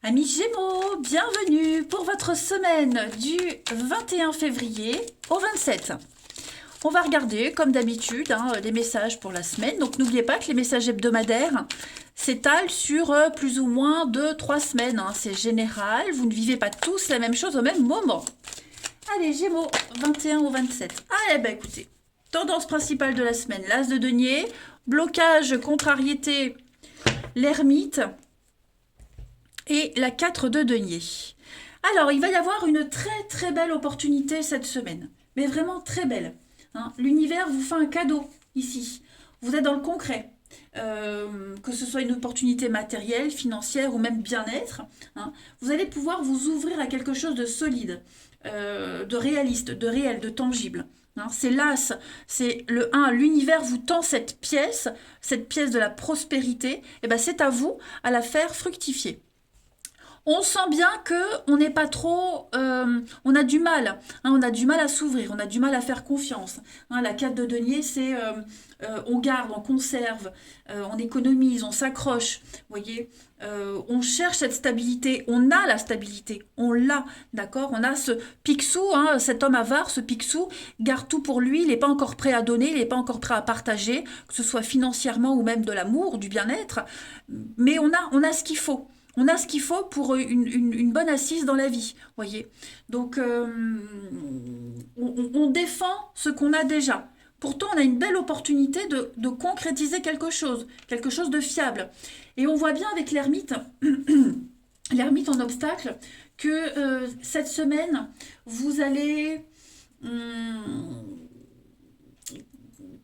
Amis Gémeaux, bienvenue pour votre semaine du 21 février au 27. On va regarder, comme d'habitude, les messages pour la semaine. Donc n'oubliez pas que les messages hebdomadaires s'étalent sur plus ou moins 2-3 semaines. C'est général, vous ne vivez pas tous la même chose au même moment. Allez, Gémeaux, 21 au 27. Allez, bah écoutez, tendance principale de la semaine, l'As de denier, blocage, contrariété, l'ermite et la 4 de denier. Alors, il va y avoir une très très belle opportunité cette semaine, mais vraiment très belle. L'univers vous fait un cadeau ici. Vous êtes dans le concret. Que ce soit une opportunité matérielle, financière ou même bien-être, vous allez pouvoir vous ouvrir à quelque chose de solide, de réaliste, de réel, de tangible. C'est l'as, c'est le 1, l'univers vous tend cette pièce de la prospérité, et ben c'est à vous à la faire fructifier. On sent bien que on n'est pas trop, on a du mal, on a du mal à s'ouvrir, on a du mal à faire confiance. La 4 de denier, c'est on garde, on conserve, on économise, on s'accroche, voyez. On cherche cette stabilité, on a la stabilité, on l'a, d'accord. On a ce Picsou, cet homme avare, ce Picsou garde tout pour lui, il n'est pas encore prêt à donner, il n'est pas encore prêt à partager, que ce soit financièrement ou même de l'amour, du bien-être, mais on a ce qu'il faut. On a ce qu'il faut pour une bonne assise dans la vie, voyez. Donc, on défend ce qu'on a déjà. Pourtant, on a une belle opportunité de concrétiser quelque chose de fiable. Et on voit bien avec l'ermite, l'ermite en obstacle, que cette semaine, vous allez...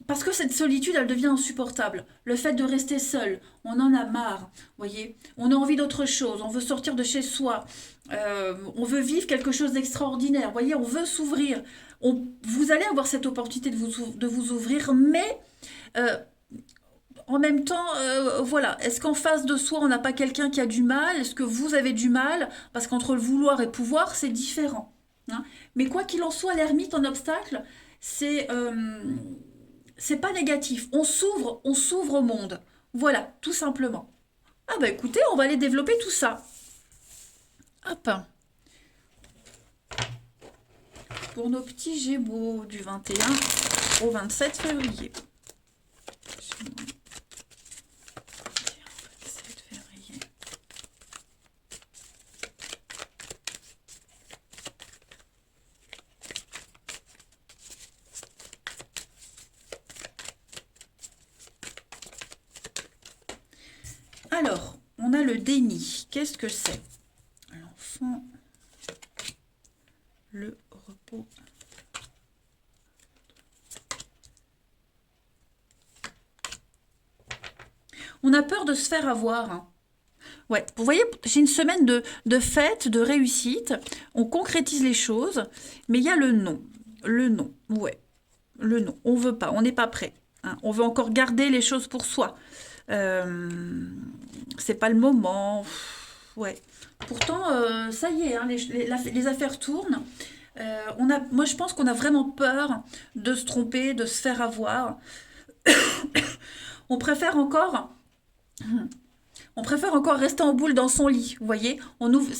parce que cette solitude, elle devient insupportable. Le fait de rester seul, on en a marre, voyez. On a envie d'autre chose, on veut sortir de chez soi, on veut vivre quelque chose d'extraordinaire, voyez, on veut s'ouvrir. Vous allez avoir cette opportunité de vous ouvrir, mais en même temps, voilà, est-ce qu'en face de soi, on n'a pas quelqu'un qui a du mal? Est-ce que vous avez du mal? Parce qu'entre le vouloir et pouvoir, c'est différent. Mais quoi qu'il en soit, l'ermite en obstacle, c'est pas négatif. On s'ouvre au monde. Voilà, tout simplement. Ah bah écoutez, on va aller développer tout ça. Hop. Pour nos petits Gémeaux du 21 au 27 février. Gémeaux, 27 février. Alors, on a le déni. Qu'est-ce que c'est? L'enfant, le repos. On a peur de se faire avoir. Ouais, vous voyez, j'ai une semaine de fête, de réussite. On concrétise les choses, mais il y a le non. Le non, ouais. Le non. On veut pas, on n'est pas prêt. On veut encore garder les choses pour soi. C'est pas le moment. Ouais. Pourtant, ça y est, les affaires tournent. Moi, je pense qu'on a vraiment peur de se tromper, de se faire avoir. On préfère encore, on préfère encore rester en boule dans son lit. Vous voyez, on ouvre.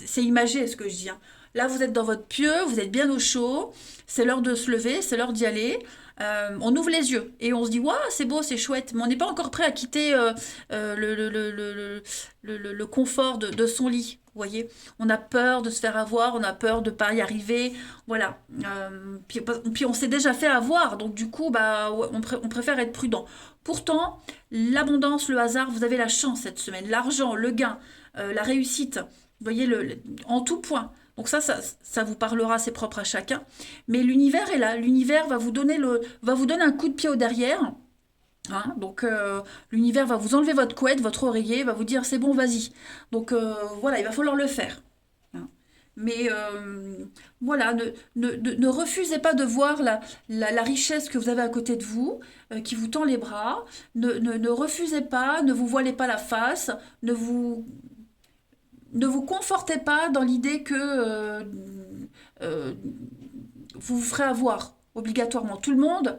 C'est imagé ce que je dis. Là, vous êtes dans votre pieu, vous êtes bien au chaud. C'est l'heure de se lever, c'est l'heure d'y aller. On ouvre les yeux et on se dit, waouh, c'est beau, c'est chouette, mais on n'est pas encore prêt à quitter le confort de son lit. Vous voyez, on a peur de se faire avoir, on a peur de ne pas y arriver, voilà. Puis on s'est déjà fait avoir, donc du coup, bah, ouais, on préfère être prudent. Pourtant, l'abondance, le hasard, vous avez la chance cette semaine, l'argent, le gain, la réussite, vous voyez, en tout point. Donc ça vous parlera, c'est propre à chacun. Mais l'univers est là. L'univers va vous donner un coup de pied au derrière. Donc l'univers va vous enlever votre couette, votre oreiller, va vous dire c'est bon, vas-y. Donc voilà, il va falloir le faire. Mais voilà, ne refusez pas de voir la richesse que vous avez à côté de vous, qui vous tend les bras. Ne refusez pas, ne vous voilez pas la face, ne vous confortez pas dans l'idée que euh, vous vous ferez avoir obligatoirement. Tout le monde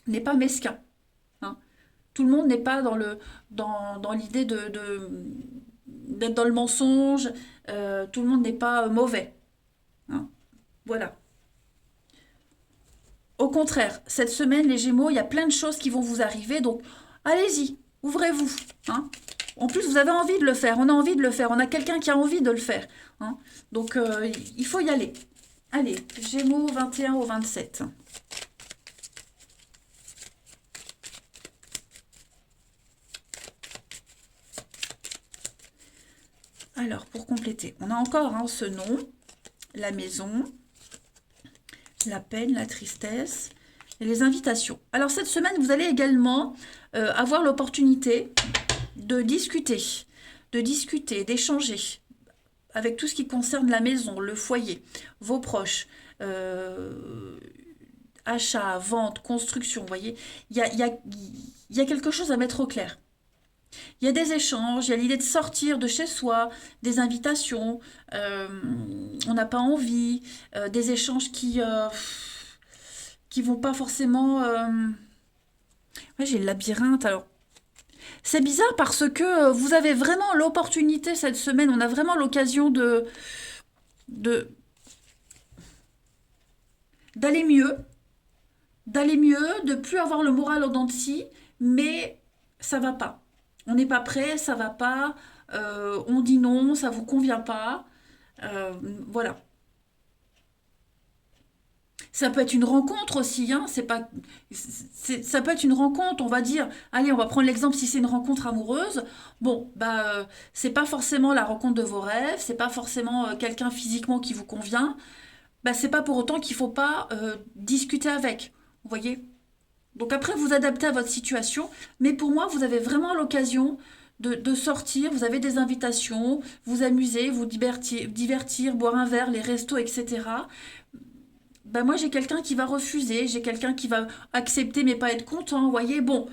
n'est pas mesquin. Hein. Tout le monde n'est pas dans l'idée d'être dans le mensonge. Tout le monde n'est pas mauvais. Hein. Voilà. Au contraire, cette semaine, les Gémeaux, il y a plein de choses qui vont vous arriver. Donc, allez-y, ouvrez-vous. Hein. En plus, vous avez envie de le faire. On a envie de le faire. On a quelqu'un qui a envie de le faire. Hein. Donc, il faut y aller. Allez, Gémeaux 21 au 27. Alors, pour compléter, on a encore hein, ce nom, la maison, la peine, la tristesse et les invitations. Alors, cette semaine, vous allez également avoir l'opportunité de discuter, d'échanger avec tout ce qui concerne la maison, le foyer, vos proches, achat, vente, construction, vous voyez, il y a quelque chose à mettre au clair. Il y a des échanges, il y a l'idée de sortir de chez soi, des invitations, on n'a pas envie, des échanges qui vont pas forcément... Ouais, j'ai le labyrinthe, alors... C'est bizarre parce que vous avez vraiment l'opportunité cette semaine, on a vraiment l'occasion de d'aller mieux, de plus avoir le moral en dents de scie, mais ça va pas. On n'est pas prêt, ça va pas, on dit non, ça vous convient pas. Voilà. Ça peut être une rencontre aussi, hein, c'est pas, ça peut être une rencontre, on va dire, allez, on va prendre l'exemple si c'est une rencontre amoureuse. Bon, bah, c'est pas forcément la rencontre de vos rêves, c'est pas forcément quelqu'un physiquement qui vous convient. Bah, c'est pas pour autant qu'il faut pas discuter avec, vous voyez? Donc après, vous adaptez à votre situation, mais pour moi, vous avez vraiment l'occasion de sortir, vous avez des invitations, vous amuser, vous divertir, boire un verre, les restos, etc. Ben moi, j'ai quelqu'un qui va refuser, j'ai quelqu'un qui va accepter mais pas être content, vous voyez. Bon,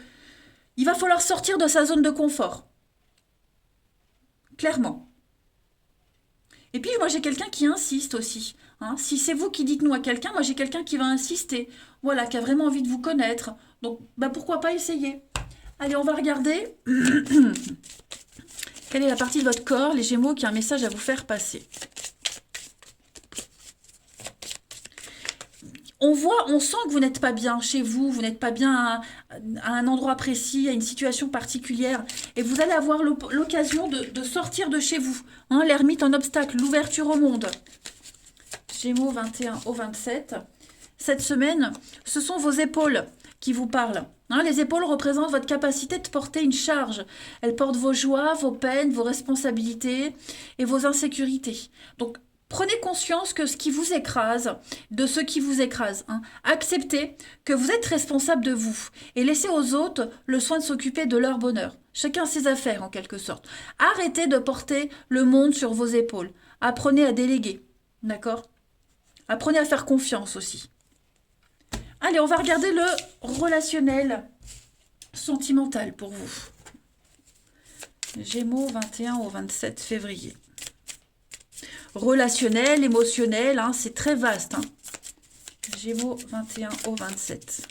il va falloir sortir de sa zone de confort, clairement. Et puis, moi, j'ai quelqu'un qui insiste aussi. Hein. Si c'est vous qui dites non à quelqu'un, moi, j'ai quelqu'un qui va insister. Voilà, qui a vraiment envie de vous connaître. Donc, bah, pourquoi pas essayer? Allez, on va regarder quelle est la partie de votre corps, les Gémeaux, qui a un message à vous faire passer. On sent que vous n'êtes pas bien chez vous, vous n'êtes pas bien à un endroit précis, à une situation particulière, et vous allez avoir l'occasion de sortir de chez vous. Hein, l'ermite en obstacle, l'ouverture au monde. Gémeaux 21 au 27. Cette semaine, ce sont vos épaules qui vous parlent. Hein, les épaules représentent votre capacité de porter une charge. Elles portent vos joies, vos peines, vos responsabilités et vos insécurités. Donc, prenez conscience que ce qui vous écrase, de ce qui vous écrase. Hein. Acceptez que vous êtes responsable de vous et laissez aux autres le soin de s'occuper de leur bonheur. Chacun ses affaires, en quelque sorte. Arrêtez de porter le monde sur vos épaules. Apprenez à déléguer. D'accord? Apprenez à faire confiance aussi. Allez, on va regarder le relationnel sentimental pour vous. Gémeaux 21 au 27 février. Relationnel, émotionnel, hein, c'est très vaste. Hein. Gémeaux 21 au 27.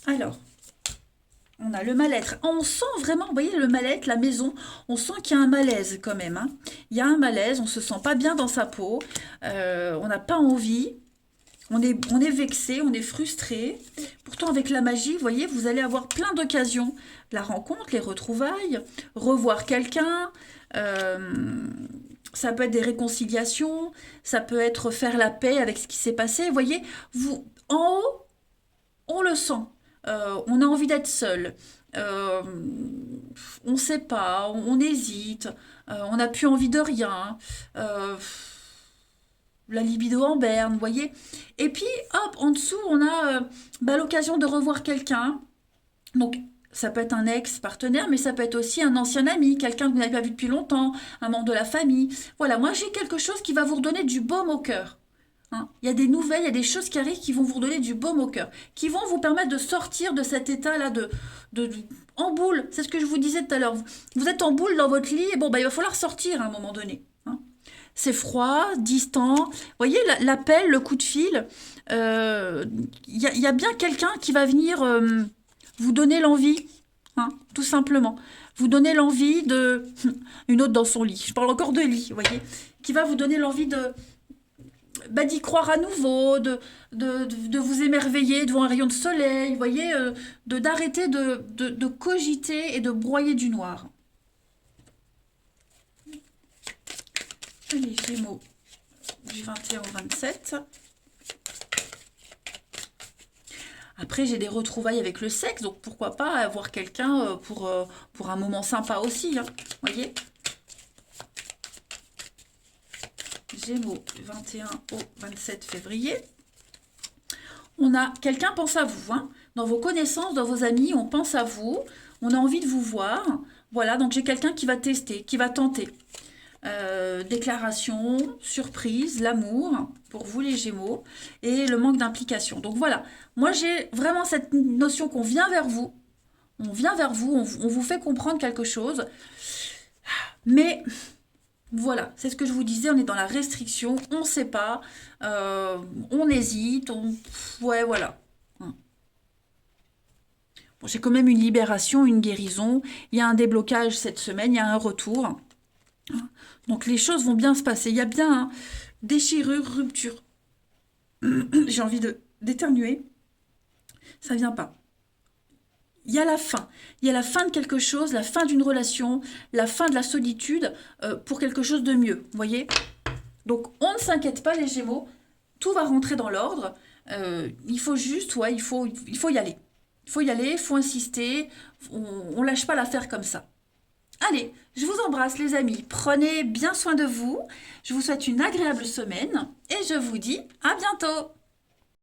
Alors, on a le mal-être. On sent vraiment, vous voyez, le mal-être, la maison, on sent qu'il y a un malaise quand même. Hein. Il y a un malaise, on ne se sent pas bien dans sa peau, on n'a pas envie, on est vexé, on est frustré. Pourtant, avec la magie, vous voyez, vous allez avoir plein d'occasions. La rencontre, les retrouvailles, revoir quelqu'un, ça peut être des réconciliations, ça peut être faire la paix avec ce qui s'est passé. Vous voyez, en haut, on le sent. On a envie d'être seul. On ne sait pas, on hésite, on n'a plus envie de rien. La libido en berne, vous voyez. Et puis, hop, en dessous, on a l'occasion de revoir quelqu'un. Donc, ça peut être un ex-partenaire, mais ça peut être aussi un ancien ami, quelqu'un que vous n'avez pas vu depuis longtemps, un membre de la famille. Voilà, moi, j'ai quelque chose qui va vous redonner du baume au cœur. Hein. Il y a des nouvelles, il y a des choses qui arrivent qui vont vous redonner du baume au cœur, qui vont vous permettre de sortir de cet état-là en boule. C'est ce que je vous disais tout à l'heure. Vous êtes en boule dans votre lit et bon, il va falloir sortir à un moment donné. Hein. c'est froid, distant. Vous voyez, l'appel, le coup de fil, y a bien quelqu'un qui va venir vous donner l'envie, hein, tout simplement. Vous donner l'envie de... Une autre dans son lit, je parle encore de lit, vous voyez, qui va vous donner l'envie de... d'y croire à nouveau, de vous émerveiller devant un rayon de soleil, vous voyez, d'arrêter de cogiter et de broyer du noir. Les Gémeaux du 21 au 27. Après, j'ai des retrouvailles avec le sexe, donc pourquoi pas avoir quelqu'un pour un moment sympa aussi, hein, voyez. Gémeaux du 21 au 27 février. On a quelqu'un pense à vous, hein, dans vos connaissances, dans vos amis, on pense à vous, on a envie de vous voir. Voilà, donc j'ai quelqu'un qui va tester, qui va tenter. Déclaration, surprise, l'amour, pour vous les Gémeaux, et le manque d'implication. Donc voilà, moi j'ai vraiment cette notion qu'on vient vers vous, on vient vers vous, on vous fait comprendre quelque chose, mais voilà, c'est ce que je vous disais, on est dans la restriction, on ne sait pas, on hésite, ouais voilà. Bon, j'ai quand même une libération, une guérison, il y a un déblocage cette semaine, il y a un retour. Donc les choses vont bien se passer. Il y a bien déchirure, rupture. J'ai envie d'éternuer. Ça vient pas. Il y a la fin. Il y a la fin de quelque chose, la fin d'une relation, la fin de la solitude pour quelque chose de mieux. Vous voyez? Donc on ne s'inquiète pas les Gémeaux. Tout va rentrer dans l'ordre. Il faut juste, ouais, il faut y aller. Il faut y aller, il faut insister. On lâche pas l'affaire comme ça. Allez, je vous embrasse les amis, prenez bien soin de vous, je vous souhaite une agréable semaine et je vous dis à bientôt.